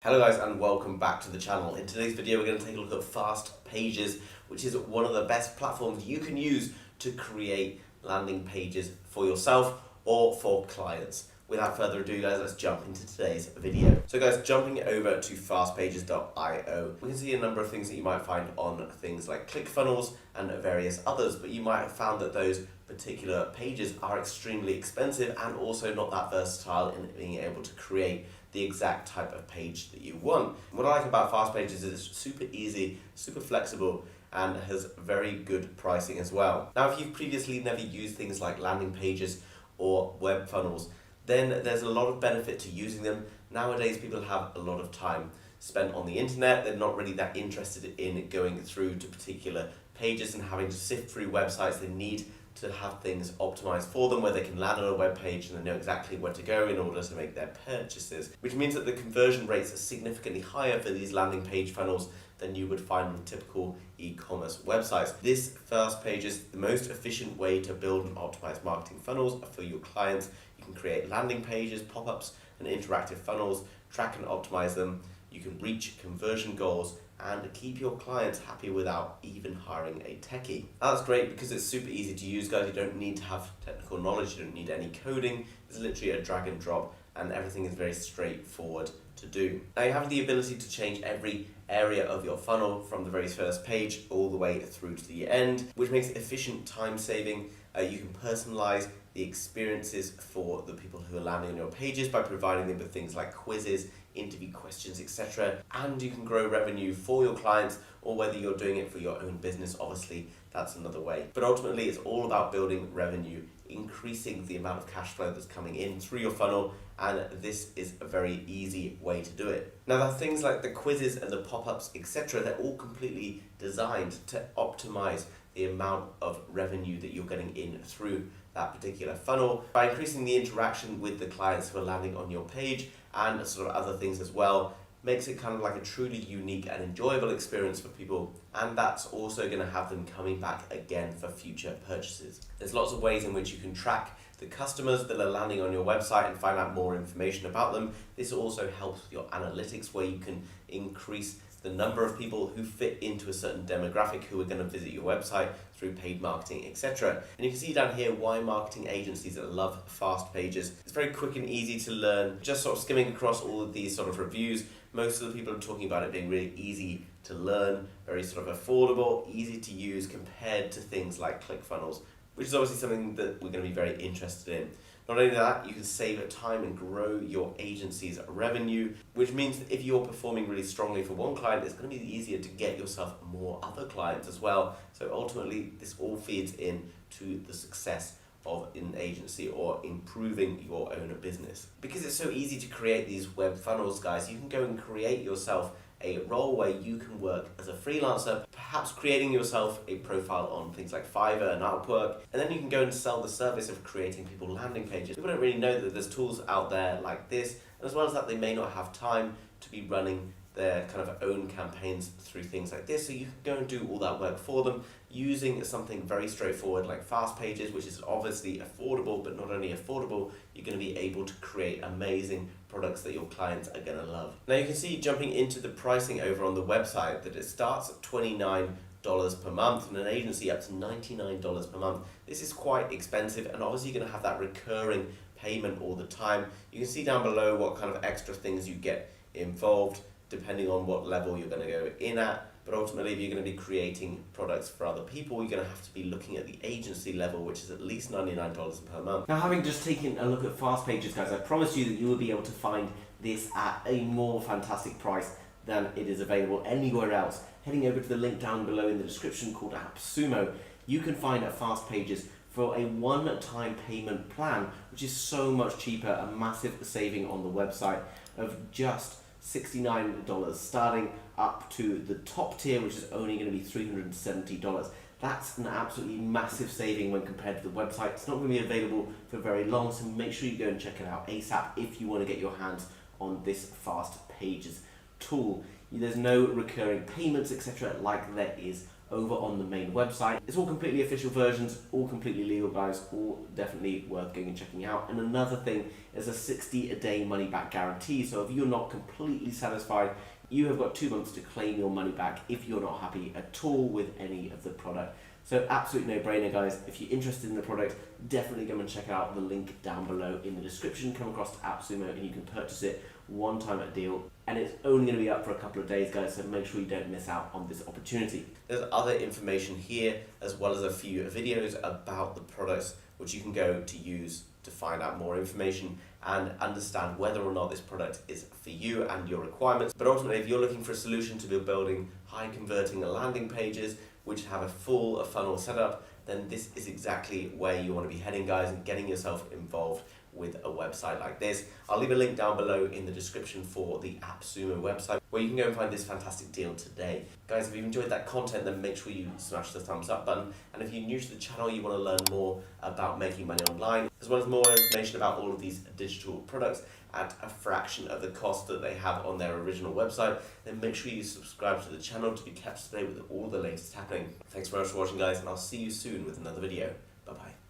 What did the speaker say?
Hello guys and welcome back to the channel. In today's video we're going to take a look at Fastpages, which is one of the best platforms you can use to create landing pages for yourself or for clients. Without further ado guys, let's jump into today's video. So guys, jumping over to fastpages.io, we can see a number of things that you might find on things like Clickfunnels and various others, but you might have found that those particular pages are extremely expensive and also not that versatile in being able to create the exact type of page that you want. What I like about Fastpages is it's super easy, super flexible, and has very good pricing as well. Now, if you've previously never used things like landing pages or web funnels, then there's a lot of benefit to using them. Nowadays, people have a lot of time spent on the internet. They're not really that interested in going through to particular pages and having to sift through websites. They need to have things optimized for them where they can land on a web page and they know exactly where to go in order to make their purchases, which means that the conversion rates are significantly higher for these landing page funnels than you would find on typical e-commerce websites. This Fastpages is the most efficient way to build and optimize marketing funnels for your clients. You can create landing pages, pop-ups, and interactive funnels, track and optimize them. You can reach conversion goals and keep your clients happy without even hiring a techie. That's great because it's super easy to use, guys. You don't need to have technical knowledge, you don't need any coding. It's literally a drag and drop and everything is very straightforward to do. Now you have the ability to change every area of your funnel from the very first page all the way through to the end, which makes it efficient, time saving. You can personalize the experiences for the people who are landing on your pages by providing them with things like quizzes, interview questions, etc. And you can grow revenue for your clients, or whether you're doing it for your own business, obviously that's another way. But ultimately it's all about building revenue, increasing the amount of cash flow that's coming in through your funnel, and this is a very easy way to do it. Now the things like the quizzes and the pop-ups, etc., they're all completely designed to optimize the amount of revenue that you're getting in through that particular funnel by increasing the interaction with the clients who are landing on your page, and sort of other things as well. Makes it kind of like a truly unique and enjoyable experience for people, and that's also going to have them coming back again for future purchases. There's lots of ways in which you can track the customers that are landing on your website and find out more information about them. This also helps with your analytics, where you can increase the number of people who fit into a certain demographic who are going to visit your website through paid marketing, etc. And you can see down here why marketing agencies that love Fastpages. It's very quick and easy to learn. Just sort of skimming across all of these sort of reviews, most of the people are talking about it being really easy to learn, very sort of affordable, easy to use compared to things like Clickfunnels, which is obviously something that we're going to be very interested in. Not only that, you can save time and grow your agency's revenue, which means that if you're performing really strongly for one client, it's going to be easier to get yourself more other clients as well. So ultimately, this all feeds in to the success of an agency or improving your own business. Because it's so easy to create these web funnels, guys, you can go and create yourself a role where you can work as a freelancer, perhaps creating yourself a profile on things like Fiverr and Upwork, and then you can go and sell the service of creating people landing pages. People don't really know that there's tools out there like this, and as well as that, they may not have time to be running their kind of own campaigns through things like this, so you can go and do all that work for them using something very straightforward like Fastpages, which is obviously affordable, but not only affordable, you're going to be able to create amazing products that your clients are going to love. Now you can see, jumping into the pricing over on the website, that it starts at $29 per month, and an agency up to $99 per month. This is quite expensive, and obviously you're going to have that recurring payment all the time. You can see down below what kind of extra things you get involved depending on what level you're going to go in at. But ultimately, if you're going to be creating products for other people, you're going to have to be looking at the agency level, which is at least $99 per month. Now, having just taken a look at Fastpages, guys, I promise you that you will be able to find this at a more fantastic price than it is available anywhere else. Heading over to the link down below in the description called AppSumo, you can find at Fastpages for a one-time payment plan, which is so much cheaper, a massive saving on the website of just $69, starting up to the top tier, which is only going to be $370. That's an absolutely massive saving when compared to the website. It's not going to be available for very long, so make sure you go and check it out ASAP if you want to get your hands on this Fastpages tool. There's no recurring payments, etc., like there is over on the main website. It's all completely official versions, all completely legal, guys, all definitely worth going and checking out. And another thing is a 60-day money-back guarantee. So if you're not completely satisfied, you have got 2 months to claim your money back if you're not happy at all with any of the product. So absolute no-brainer, guys. If you're interested in the product, definitely go and check out the link down below in the description. Come across to AppSumo and you can purchase it one time at a deal. And it's only going to be up for a couple of days, guys, so make sure you don't miss out on this opportunity. There's other information here, as well as a few videos about the products, which you can go to use to find out more information and understand whether or not this product is for you and your requirements. But ultimately, if you're looking for a solution to be building high converting landing pages, which have a full funnel setup, then this is exactly where you want to be heading, guys, and getting yourself involved with a website like this. I'll leave a link down below in the description for the AppSumo website, where you can go and find this fantastic deal today. Guys, if you've enjoyed that content, then make sure you smash the thumbs up button. And if you're new to the channel, you want to learn more about making money online, as well as more information about all of these digital products at a fraction of the cost that they have on their original website, then make sure you subscribe to the channel to be kept up to date with all the latest happening. Thanks very much for watching, guys, and I'll see you soon with another video.